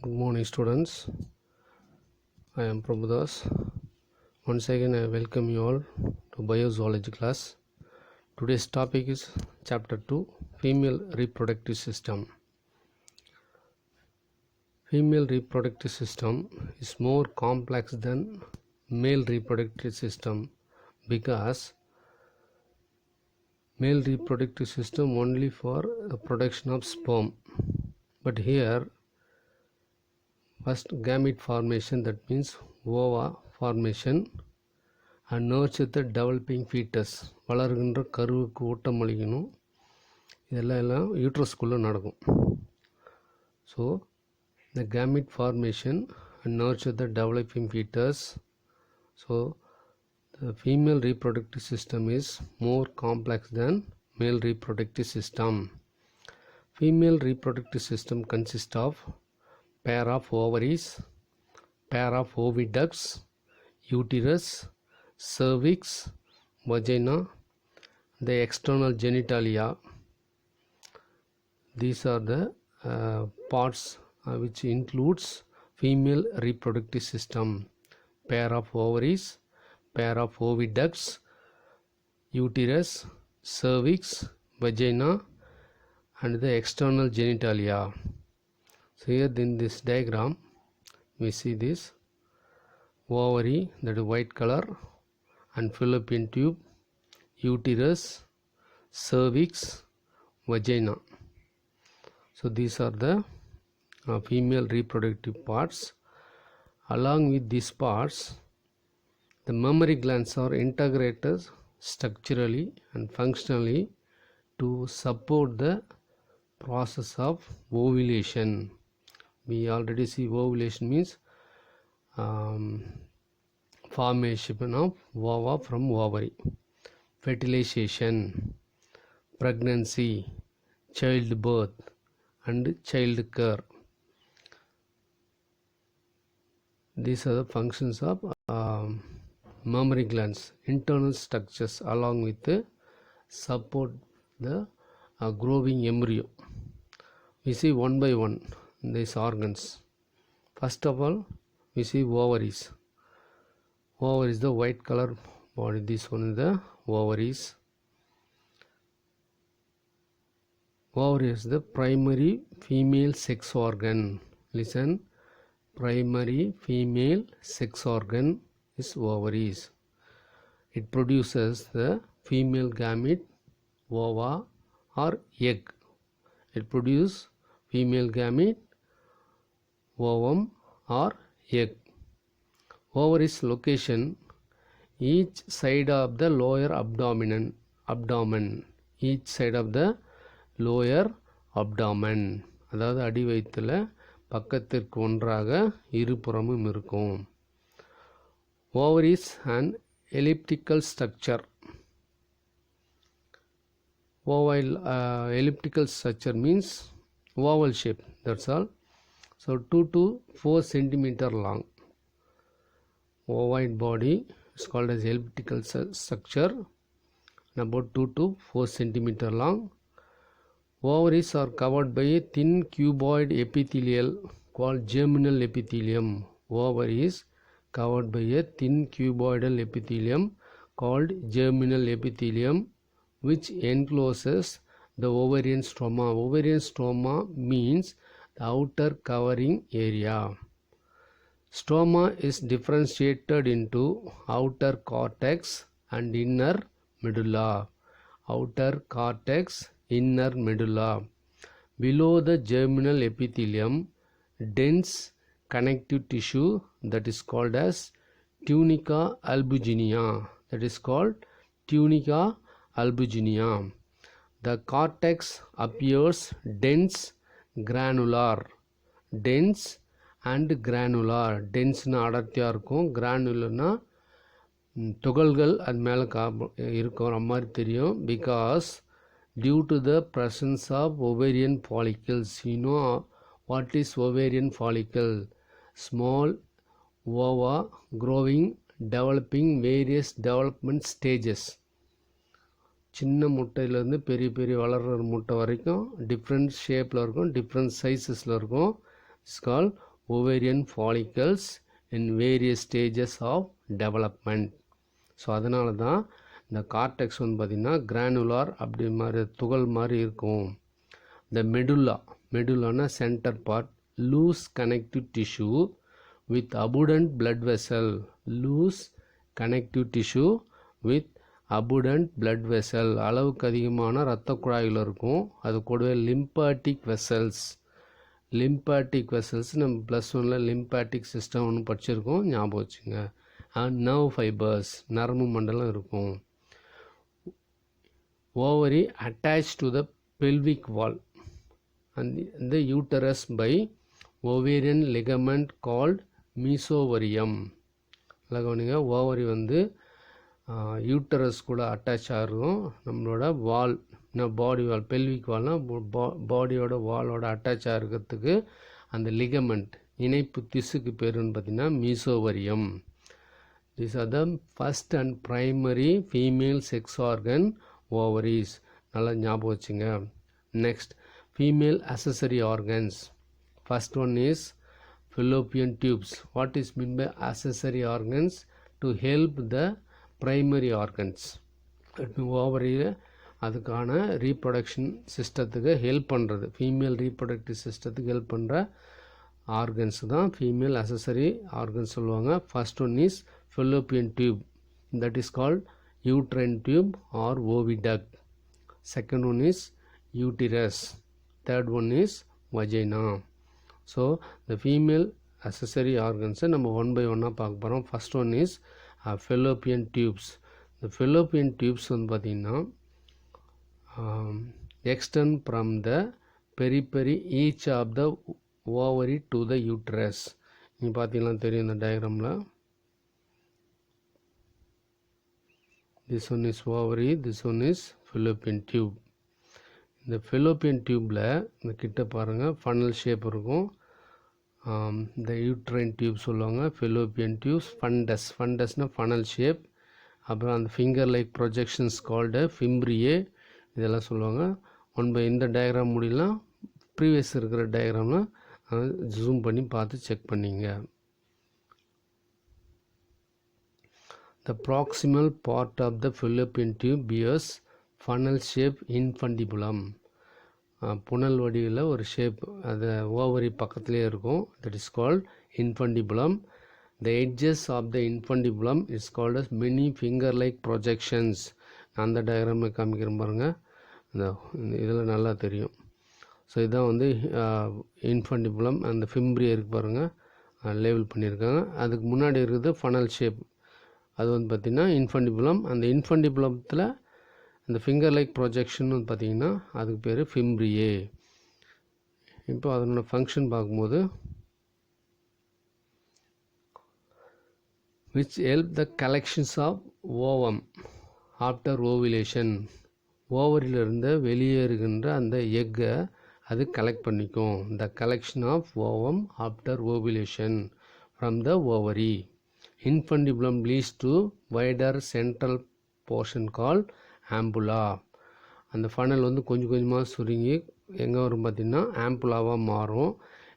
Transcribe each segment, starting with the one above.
Good morning, students. I am Prabhudas. Once again, I welcome you all to Biozoology class. Today's topic is Chapter 2, Female Reproductive System. Female reproductive system is more complex than male reproductive system because male reproductive system only for the production of sperm. But here, first gamete formation, that means ova formation, and nurture the developing fetus. வளர்கின்ற கருவுக்கு ஊட்டம் அளிக்கணும். இதெல்லாம் யூட்ரஸ்குள்ளே நடக்கும். So the gamete formation and nurture the developing fetus. So the female reproductive system is more complex than male reproductive system. Female reproductive system consists of pair of ovaries, pair of oviducts, uterus, cervix, vagina, the external genitalia. These are the parts which includes female reproductive system. Pair of ovaries, pair of oviducts, uterus, cervix, vagina, and the external genitalia. So here in this diagram we see this ovary, that is white color, and fallopian tube, uterus, cervix, vagina. So these are the female reproductive parts. Along with these parts, the mammary glands are integrated structurally and functionally to support the process of ovulation. We already see ovulation means formation of ova from ovary, fertilization, pregnancy, childbirth, and child care. These are the functions of mammary glands, internal structures, along with the support the growing embryo. We see one by one these organs. First of all, we see ovaries. Ovary is the white color body. This one is the ovaries. Ovary is the primary female sex organ. Listen, primary female sex organ is ovaries. It produces the female gamete, ova, or egg. It produces female gamete, ovum, or egg. Ovaries location each side of the lower abdomen. Each side of the lower abdomen. அதாவது அடி வயிற்றில் பக்கத்திற்கு ஒன்றாக இருபுறமும் இருக்கும். Ovaries and elliptical structure. Elliptical structure means oval shape, that's all. So 2 to 4 centimeter long. Ovoid body is called as elliptical structure, about 2 to 4 centimeter long. Ovaries are covered by a thin cuboid epithelial called germinal epithelium. Ovaries covered by a thin cuboidal epithelium called germinal epithelium, which encloses the ovarian stroma. Ovarian stroma means the outer covering area. Stroma is differentiated into outer cortex and inner medulla. Outer cortex, inner medulla. Below the germinal epithelium, dense connective tissue that is called as tunica albuginea. That is called tunica albuginea. The cortex appears dense, granular. Dense and granular. டென்ஸ்னா அடர்த்தியாக இருக்கும், கிரானுலர்னா துகள்கள் அது மேலே இருக்கிற மாதிரி தெரியும். Because due to the presence of ovarian follicles. You know what is ovarian follicle? Small ova growing, developing various development stages. சின்ன முட்டையிலேருந்து பெரிய பெரிய வளர்கிற முட்டை வரைக்கும் டிஃப்ரெண்ட் ஷேப்பில் இருக்கும், டிஃப்ரெண்ட் சைஸஸில் இருக்கும். It's called ovarian follicles in various stages of development. So அதனால தான் இந்த கார்டெக்ஸ் வந்து பார்த்திங்கன்னா கிரானுலார் அப்படி மாதிரி துகள் மாதிரி இருக்கும். The medulla center part, loose connective tissue with abundant blood vessel, loose connective tissue with abundant blood vessel, அளவுக்கு அதிகமான இரத்த குழாய்கள் இருக்கும். அது கூடவே லிம்பாட்டிக் வெசல்ஸ், லிம்பாட்டிக் வெசல்ஸ் நம்ம +1 லிம்பாட்டிக் சிஸ்டம் ஒன்று படிச்சிருக்கோம், ஞாபகம் வச்சுங்க. அண்ட் நர்வ் ஃபைபர்ஸ், நரம்பு மண்டலம் இருக்கும். Ovary attach to the pelvic wall and the uterus by ovarian ligament called mesothelium. கவனிங்க, ஓவரி வந்து யூட்டரஸ் கூட அட்டாச் ஆகும். நம்மளோட வால், பாடி வால், பெல்விக் வால்னா பாடியோட வாலோட அட்டாச் ஆகிறதுக்கு அந்த லிகமெண்ட் இணைப்பு திசுக்கு பேருன்னு பார்த்தீங்கன்னா மீசோவரியம். These are the first and primary female sex organ, ovaries. நல்லா ஞாபகம் வச்சுங்க. Next, female accessory organs. First one is fallopian tubes. What is meant by accessory organs? To help the primary organs. ஓவரியில் அதுக்கான reproduction சிஸ்டத்துக்கு help பண்ணுறது, female reproductive சிஸ்டத்துக்கு help பண்ணுற organs தான் female accessory organs சொல்லுவாங்க. First one is fallopian tube, that is called uterine tube or oviduct. Second one is uterus. Third one is vagina. So the female accessory organs நம்ம one by ஒன்னாக பார்க்க போகிறோம். First one is fallopian tubes. இந்த fallopian tubes வந்து பார்த்திங்கன்னா extend from the periphery each of the ovary to the uterus. நீங்கள் பார்த்தீங்கன்னா தெரியும் இந்த டயக்ராமில். This one is ovary, this one is fallopian tube. இந்த fallopian tubeல இந்த கிட்ட பாருங்கள் ஃபனல் ஷேப் இருக்கும். இந்த யூட்ரைன் டியூப் சொல்லுவாங்க, fallopian tubes, ஃபண்டஸ்னா ஃபனல் ஷேப். அப்புறம் அந்த ஃபிங்கர் லைக் ப்ரொஜெக்ஷன்ஸ் கால்டு ஃபிம்ப்ரியே, இதெல்லாம் சொல்லுவாங்க. இந்த டயக்ராம் முடியலாம், ப்ரீவியஸ் இருக்கிற டயக்ராமில் ஜூம் பண்ணி பார்த்து செக் பண்ணிங்க. The proximal part of the fallopian tube bears funnel shape infundibulum. புனல் வடிவில் ஒரு ஷேப், அது ஓவரி பக்கத்துலேயே இருக்கும். that is called infundibulum. The edges of the infundibulum is called as many finger like projections. அந்த டயக்ராமில் காமிக்கிறேன் பாருங்கள், இந்த இதில் நல்லா தெரியும். ஸோ இதுதான் வந்து இன்ஃபண்டிபுலம். அந்த ஃபிம்ப்ரியா இருக்குது பாருங்கள், லேபிள் பண்ணியிருக்காங்க. அதுக்கு முன்னாடி இருக்குது ஃபனல் ஷேப், அது வந்து பார்த்திங்கன்னா இன்ஃபண்டிபுலம். அந்த இன்ஃபண்டிபுலத்தில் அந்த ஃபிங்கர் லைக் ப்ரொஜெக்ஷன் வந்து பார்த்திங்கன்னா அதுக்கு பேர் ஃபிம்ப்ரியே. இப்போ அதனோட ஃபங்க்ஷன் பார்க்கும்போது which help the collections of ovum after ovulation. ஓவரிலிருந்து வெளியேறுகின்ற அந்த எக்கை அது கலெக்ட் பண்ணிக்கும். the collection of ovum after ovulation from the ovary. Infundibulum leads to wider central portion called ampulla. அந்த ஃபனல் வந்து கொஞ்சம் கொஞ்சமாக சுருங்கி எங்கே வரும் பார்த்திங்கன்னா ஆம்புலாவாக மாறும்.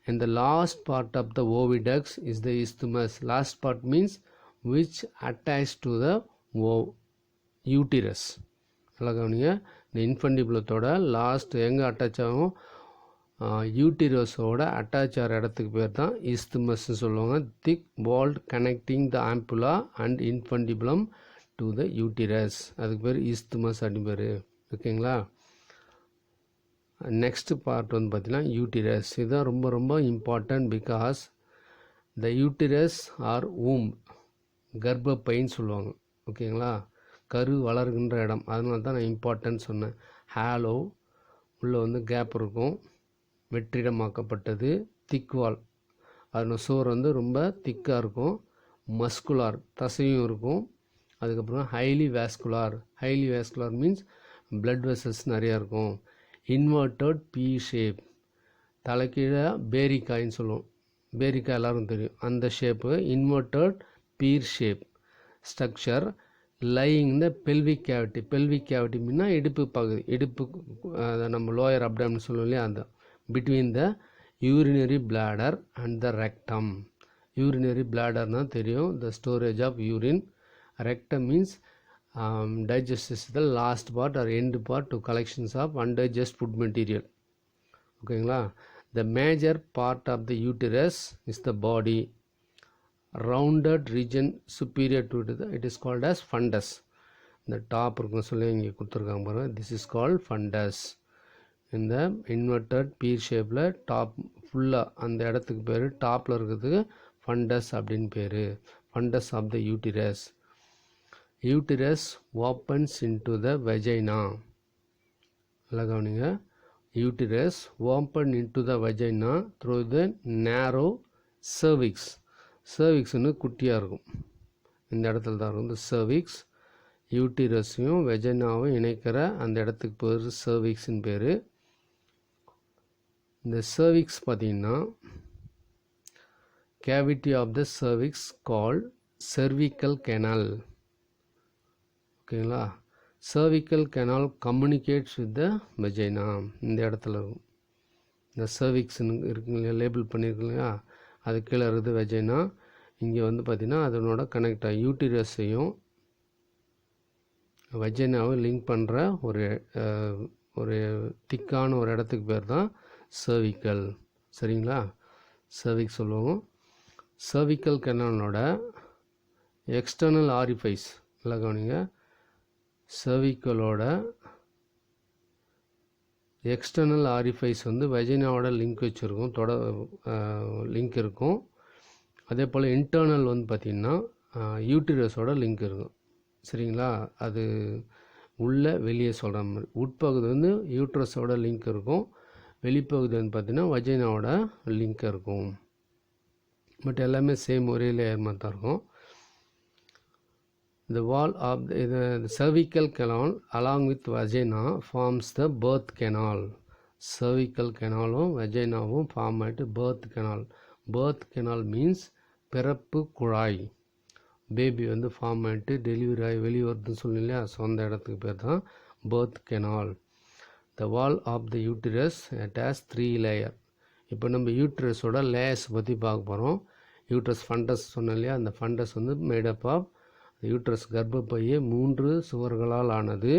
and the last part of the oviduct is the isthmus. last part means which attached to the uterus. நல்லா கவனிங்க, இந்த இன்ஃபண்டிபுலத்தோட லாஸ்ட் எங்கே அட்டாச் ஆகும், யூட்டிரஸோட அட்டாச் ஆகிற இடத்துக்கு பேர் தான் இஸ்துமஸ்ன்னு சொல்லுவாங்க. Thick wall connecting the ampulla and infundibulum to the uterus, அதுக்கு பேர் இஸ்துமஸ் அப்படின்னு பேர். ஓகேங்களா. நெக்ஸ்ட் பார்ட் வந்து பார்த்திங்கன்னா யூட்டிரஸ். இதுதான் ரொம்ப ரொம்ப important. Because the uterus R ஊம், கர்ப்பப்பைன்னு சொல்லுவாங்க. ஓகேங்களா, கரு வளர்கின்ற இடம். அதனால தான் நான் இம்பார்ட்டன்ட் சொன்னேன். ஹாலோ, உள்ளே வந்து கேப் இருக்கும், வெற்றிடமாக்கப்பட்டது. திக்வால், அதோட சோர் வந்து ரொம்ப திக்காக இருக்கும். மஸ்குலார், தசையும் இருக்கும். அதுக்கப்புறம் highly vascular means blood vessels நிறையா இருக்கும். இன்வெர்டட் பி ஷேப், தலைக்கீழே பேரிக்காயின்னு சொல்லுவோம். பேரிக்காய் எல்லாரும் தெரியும், அந்த shape. Inverted pear shape structure lying the pelvic cavity மீன்னா இடுப்பு பகுதி, இடுப்பு நம்ம லோயர் அப்டாமின் சொல்லுவோம் இல்லையா, அந்த between the urinary bladder and the rectum. Urinary bladder na தெரியும், the storage of urine. Rectum means digestion is the last part or end part to collections of undigested food material. ஓகேங்களா. The major part of the uterus is the body. Rounded region superior to it is called as fundus. இந்த top இருக்குன்னு சொல்லி இங்கே கொடுத்துருக்காங்க பாருங்க. This is called fundus. இந்த inverted pear ஷேப்பில் top ஃபுல்லாக அந்த இடத்துக்கு பேர், டாப்பில் இருக்கிறதுக்கு ஃபண்டஸ் அப்படின்னு பேர். Fundus of the uterus. Uterus opens into the vagina. நல்லா கவனிங்க. Uterus open into the vagina through the narrow cervix. சர்விக்ஸ்னு குட்டியாக இருக்கும், இந்த இடத்துல தான் இருக்கும் இந்த சர்விக்ஸ். யூட்டிரஸையும் வெஜைனாவும் இணைக்கிற அந்த இடத்துக்கு பேர் சர்விக்ஸ்ன்னு பேர். இந்த சர்விக்ஸ் பார்த்திங்கன்னா cavity of the cervix called cervical canal. ஓகேங்களா. cervical canal communicates with the vagina. இந்த இடத்துல இருக்கும் இந்த சர்விக்ஸ்னு இருக்குங்க, லேபிள் பண்ணியிருக்கு இல்லையா, அது கீழே இருக்குது வெஜைனா. இங்கே வந்து பார்த்திங்கன்னா அதனோட கனெக்ட் ஆகி யூட்டிரஸையும் வெஜைனாவை லிங்க் பண்ணுற ஒரு திக்கான ஒரு இடத்துக்கு பேர் தான் cervical. சரிங்களா. cervix சொல்லுவோம். cervical canalனோட எக்ஸ்டர்னல் ஆரிஃபைஸ் நல்லா கவனிங்க. cervicalோட எக்ஸ்டர்னல் ஆரிஃபைஸ் வந்து வெஜைனாவோட லிங்க் வச்சுருக்கும், லிங்க் இருக்கும். அதே போல் இன்டர்னல் வந்து பார்த்திங்கன்னா யூட்டிரஸோட லிங்க் இருக்கும். சரிங்களா. அது உள்ளே வெளியே சொல்கிற மாதிரி. உட்பகுதி வந்து யூட்ரஸோட லிங்க் இருக்கும், வெளிப்பகுதி வந்து பார்த்திங்கன்னா வஜைனாவோட லிங்க் இருக்கும். பட் எல்லாமே சேம் ஒரே லேயர் மாதிரி தான் இருக்கும். The wall of the cervical canal along with vagina forms the birth canal. cervical canalum vaginaவும் ஃபார்ம் ஆகிட்டு birth canal. birth canal means பிறப்பு குழாய். பேபி வந்து ஃபார்ம் ஆகிட்டு டெலிவரி ஆகி வெளியே வருதுன்னு சொல்லி இல்லையா, ஸோ அந்த இடத்துக்கு பேர் தான் birth canal. The wall of the uterus it has 3 layer. இப்போ நம்ம யூட்ரஸோட லேயர்ஸ் பற்றி பார்க்க போகிறோம். யூட்ரஸ் ஃபண்டஸ் சொன்னோம் இல்லையா, அந்த ஃபண்டஸ் வந்து மேடப் ஆஃப் யூட்ரஸ் கர்ப்பப்பையே 3 சுவர்களால் ஆனது.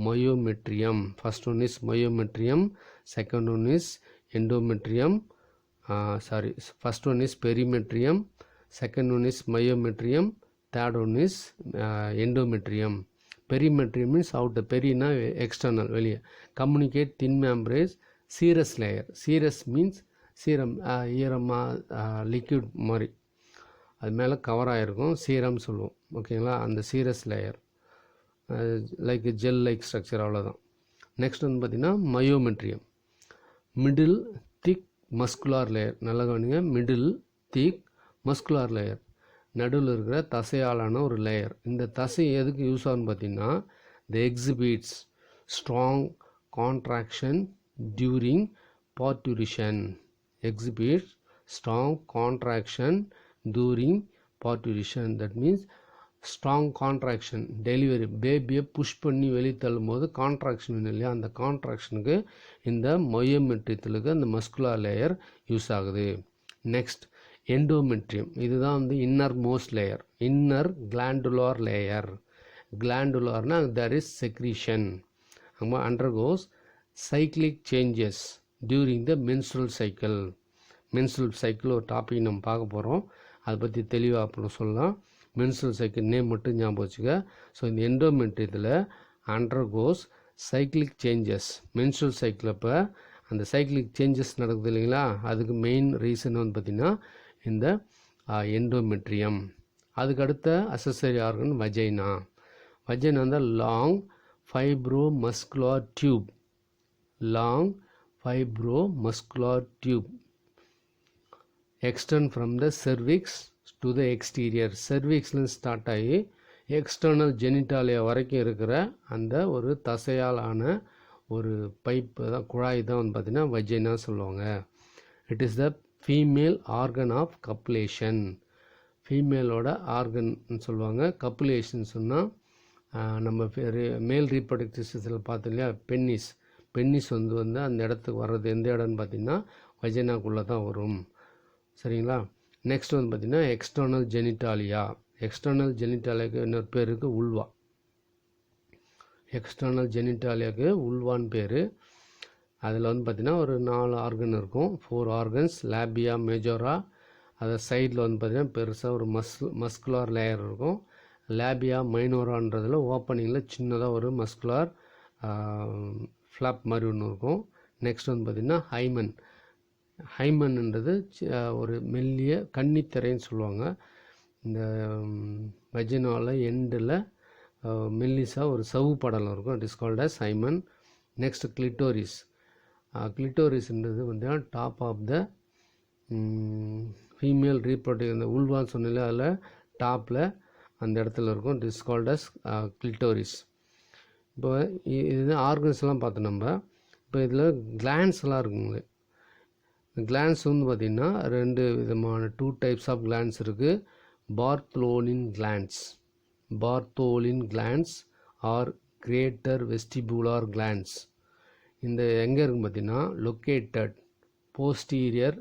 Myometrium, first one is myometrium, second one is endometrium, first one is perimetrium, second one is myometrium, third one is endometrium. Perimetrium means outer, பெரினா எக்ஸ்டர்னல் வெளியே. Communicate thin membranes serous layer. Serous means serum, ஈரமாக liquid மாதிரி அது மேலே cover ஆகிருக்கும், serum சொல்லுவோம். ஓகேங்களா. அந்த serous layer like gel like structure, அவ்வளோதான். நெக்ஸ்ட் வந்து பார்த்திங்கன்னா மயோமெட்ரியம். மிடில் திக் மஸ்குலார் லேயர். நல்லா கவனிங்க. மிடில் திக் மஸ்குலார் லேயர், நடுவில் இருக்கிற தசையாலான ஒரு லேயர். இந்த தசை எதுக்கு யூஸ் ஆகுன்னு பார்த்தீங்கன்னா the exhibits strong contraction during parturition. Exhibits strong contraction during parturition. that means strong contraction. Delivery பேபியை புஷ் பண்ணி வெளியே தள்ளும் போது கான்ட்ராக்ஷன் இல்லையா, அந்த கான்ட்ராக்ஷனுக்கு இந்த மயோமெட்ரியத்தில் அந்த மஸ்குலார் லேயர் யூஸ் ஆகுது. Next endometrium. இதுதான் வந்து innermost layer, inner glandular layer. கிளாண்டுலார்னா there is secretion. அங்கே undergoes cyclic changes during the menstrual cycle. menstrual cycle ஒரு டாபிக் நம்ம பார்க்க போகிறோம், அதை பற்றி தெளிவாக அப்புறம் சொல்லலாம். menstrual cycle நேம் மட்டும் ஞாபகம் வச்சுக்க. ஸோ இந்த எண்டோமெட்ரியத்தில் undergoes cyclic changes. menstrual cycle அப்போ அந்த சைக்கிளிக் சேஞ்சஸ் நடக்குது இல்லைங்களா, அதுக்கு மெயின் ரீசன் வந்து பார்த்திங்கன்னா இந்த எண்டோமெட்ரியம். அதுக்கு அடுத்த அசசரி ஆர்கன் வஜைனா. வஜைனா வந்து long fibromuscular tube. Long fibromuscular tube extend from the cervix to the exterior. cervixலேருந்து ஸ்டார்ட் ஆகி எக்ஸ்டர்னல் ஜெனிட்டாலியா வரைக்கும் இருக்கிற அந்த ஒரு தசையால் ஆன ஒரு பைப்பு தான், குழாய் தான் வந்து பார்த்திங்கன்னா வஜைனா சொல்லுவாங்க. It is the female organ of copulation. ஃபீமேலோட ஆர்கன் சொல்லுவாங்க. கப்புலேஷன் சொன்னால் நம்ம மேல் ரீப்ரொடக்டிவ் சிஸ்டத்தில் பார்த்தோம் இல்லையா, பென்னிஸ் வந்து அந்த இடத்துக்கு வர்றது எந்த இடம்னு பார்த்திங்கன்னா வஜைனாக்குள்ளே தான் வரும். சரிங்களா? நெக்ஸ்ட் வந்து பார்த்திங்கன்னா எக்ஸ்டர்னல் ஜெனிட்டாலியா. எக்ஸ்டர்னல் ஜெனிட்டாலியாவுக்கு இன்னொரு பேர் இருக்குது உல்வா. எக்ஸ்டர்னல் ஜெனிட்டாலியாவுக்கு உல்வான்னு பேர். அதில் வந்து பார்த்திங்கன்னா ஒரு 4 ஆர்கன் இருக்கும், 4 ஆர்கன்ஸ். லேபியா மேஜோரா, அதை சைடில் வந்து பார்த்திங்கன்னா பெருசாக ஒரு மஸ்குலார் லேயர் இருக்கும். லேபியா மைனோரான்றதில் ஓப்பனிங்கில் சின்னதாக ஒரு மஸ்குலார் ஃப்ளாப் மாதிரி ஒன்று இருக்கும். நெக்ஸ்ட் வந்து பார்த்திங்கன்னா ஹைமன். ஹைமன்ன்றது ஒரு மெல்லிய கன்னித்திரைன்னு சொல்லுவாங்க. இந்த வஜினாவில் எண்டில் மெல்லிஸாக ஒரு சவ்வு படலம் இருக்கும். It is called as hymen. Next clitoris. கிளிட்டோரிஸ்ன்றது வந்து top of the female reproductive, அந்த உல்வான்னு சொன்னால அதில் டாப்பில் அந்த இடத்துல இருக்கும். It is called as clitoris. இப்போ இது ஆர்கன்ஸ்லாம் பார்த்தோம் நம்ம. இப்போ இதில் கிளான்ஸ்லாம் இருக்குங்களே. கிளான்ஸ் வந்து பார்த்திங்கன்னா 2 விதமான 2 டைப்ஸ் ஆஃப் கிளான்ஸ் இருக்குது. Bartholin glands. Bartholin glands are greater vestibular glands. இந்த எங்கே இருக்குன்னு பார்த்தீங்கன்னா located posterior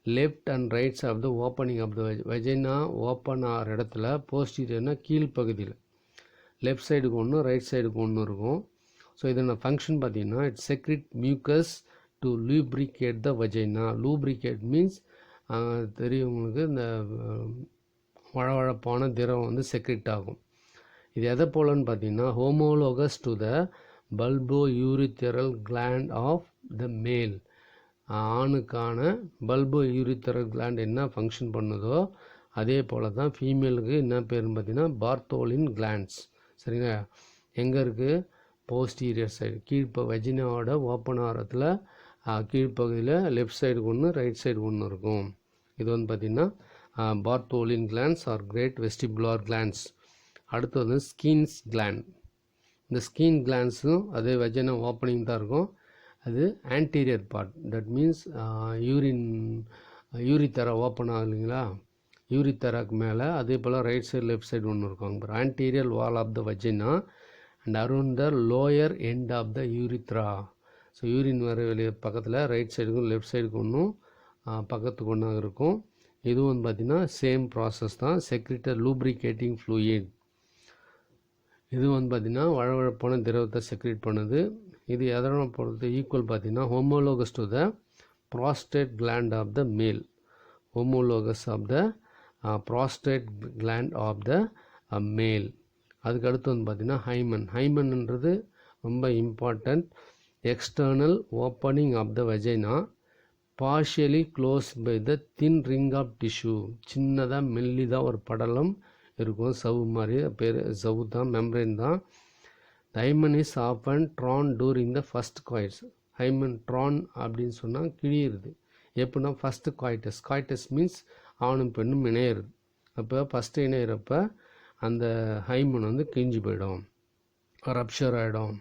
left and rights of the opening of the vagina. Open ஆகிற இடத்துல போஸ்டீரியர்னால் கீழ்ப்பகுதியில் லெஃப்ட் சைடுக்கு ஒன்று, ரைட் சைடுக்கு ஒன்று இருக்கும். ஸோ இதோட ஃபங்க்ஷன் பார்த்தீங்கன்னா it's secrete mucus to lubricate the vagina. Lubricate means தெரியும் உங்களுக்கு, இந்த வழவழப்பான திரவம் வந்து செக்ரிட் ஆகும். இது எதை போலன்னு பார்த்தீங்கன்னா homologous to the bulbo urethral gland of the male. ஆணுக்கான பல்போ யூரித்தரல் கிளாண்ட் என்ன ஃபங்க்ஷன் பண்ணுதோ அதே போல் தான் ஃபீமேலுக்கு என்ன பேருன்னு பார்த்தீங்கன்னா பார்த்தோலின் கிளாண்ட்ஸ். சரிங்களா? எங்கே இருக்குது? போஸ்டீரியர் சைடு, வஜினாவோட ஓப்பன் ஆரத்தில் கீழ்ப்பகுதியில் லெஃப்ட் சைடுக்கு ஒன்று, ரைட் சைடு ஒன்று இருக்கும். இது வந்து பார்த்திங்கன்னா Bartholin glands or great vestibular glands. அடுத்து வந்து ஸ்கின்ஸ் கிளாண்ட். இந்த ஸ்கின் கிளாண்ட்ஸும் அதே வஜைனா ஓப்பனிங் தான் இருக்கும். அது anterior part. That means urethra open ஆகும் இல்லைங்களா? யூரித்தராக்கு மேலே அதே போல் ரைட் சைடு லெஃப்ட் சைடு ஒன்று இருக்கும். அப்புறம் anterior wall of the vagina and around the lower end of the urethra. So urine வர வெளியே பக்கத்தில் ரைட் சைடுக்கும் லெஃப்ட் சைடுக்கு ஒன்றும் பக்கத்துக்கு ஒன்றா இருக்கும். இதுவும் வந்து பார்த்திங்கன்னா சேம் ப்ராசஸ் தான். செக்ரிட்டர் லூப்ரிகேட்டிங் ஃப்ளூயிட். இது வந்து பார்த்திங்கன்னா வழவழப்பான திரவத்தை செக்ரேட் பண்ணுது. இது எதனை பொறுத்து ஈக்குவல் பார்த்திங்கன்னா homologous to the prostate gland of the male. Homologous of the prostate gland of the male. அதுக்கு அடுத்து வந்து பார்த்திங்கன்னா ஹைமன். ஹைமன்ன்றது ரொம்ப important. External opening of the vagina partially close by the thin ring of tissue. சின்னதாக மெல்லிதாக ஒரு படலம் இருக்கும், சவ்வு மாதிரி. பேர் சவ்வு தான், மெம்பரேன் தான். Hymen is often torn during the first coitus. Hymen torn அப்படின்னு சொன்னால் கிழியிறது. எப்படின்னா ஃபஸ்ட்டு காய்டஸ். காய்டஸ் மீன்ஸ் ஆணும் பெண்ணும் இணையிறது. அப்போ ஃபஸ்ட்டு இணையிறப்ப அந்த ஹைமன் வந்து கிழிஞ்சு போயிடும், ரப்ஷர் ஆகிடும்.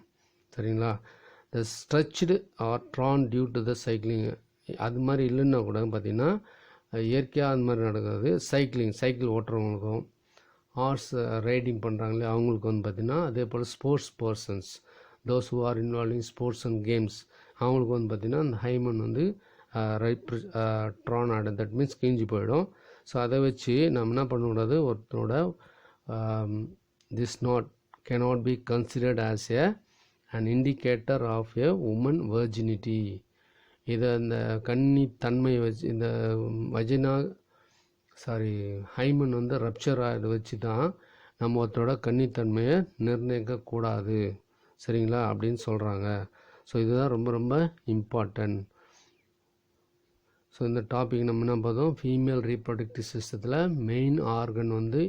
சரிங்களா? The stretched or torn due to the cycling. அது மாதிரி இல்லைன்னா கூட பார்த்திங்கன்னா இயற்கையாக அது மாதிரி நடக்கிறது. சைக்கிள் ஓட்டுறவங்களுக்கும், ஹார்ஸ் ரைடிங் பண்ணுறாங்களே அவங்களுக்கு வந்து பார்த்திங்கன்னா, அதே போல் sports persons, those who are involving sports and games, அவங்களுக்கு வந்து பார்த்திங்கன்னா அந்த ஹைமன் வந்து ட்ரான் ஆடும். தட் மீன்ஸ் கிழிஞ்சு போயிடும். ஸோ அதை வச்சு நம்ம என்ன பண்ணக்கூடாது, ஒருத்தரோட this cannot be considered as an indicator of a woman virginity. இதை இந்த கன்னித்தன்மை வச்சு, இந்த ஹைமன் வந்து ரப்சர் ஆகிறத வச்சு தான் நம்ம ஒருத்தரோட கன்னித்தன்மையை நிர்ணயிக்கக்கூடாது. சரிங்களா? அப்படின்னு சொல்கிறாங்க. ஸோ இதுதான் ரொம்ப ரொம்ப இம்பார்ட்டன்ட். ஸோ இந்த டாபிக் நம்ம என்ன பார்த்தோம், ஃபீமேல் ரீப்ரொடக்டிவ் சிஸ்டத்தில் மெயின் ஆர்கன் வந்து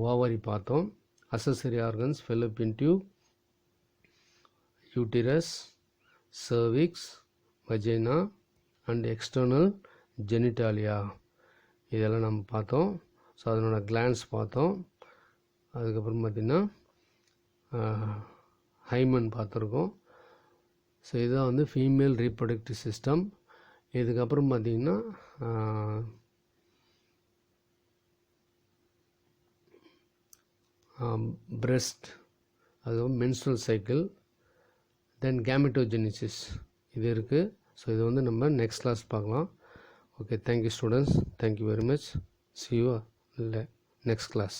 ஓவரி பார்த்தோம். Accessory organs fallopian tube, uterus, cervix, vagina and external genitalia. இதெல்லாம் நம்ம பார்த்தோம். ஸோ அதனோட கிளான்ஸ் பார்த்தோம். அதுக்கப்புறம் பார்த்திங்கன்னா ஹைமன் பார்த்துருக்கோம். ஸோ இதுதான் வந்து ஃபீமேல் ரீப்ரொடக்டிவ் சிஸ்டம். இதுக்கப்புறம் பார்த்திங்கன்னா பிரெஸ்ட், அதுக்கப்புறம் மென்ஸ்ட்ரல் சைக்கிள், தென் கேமெட்டோஜெனிசிஸ் இது இருக்குது. ஸோ இது வந்து நம்ம நெக்ஸ்ட் கிளாஸ் பார்க்கலாம். Okay, thank you students, thank you very much. See you next class.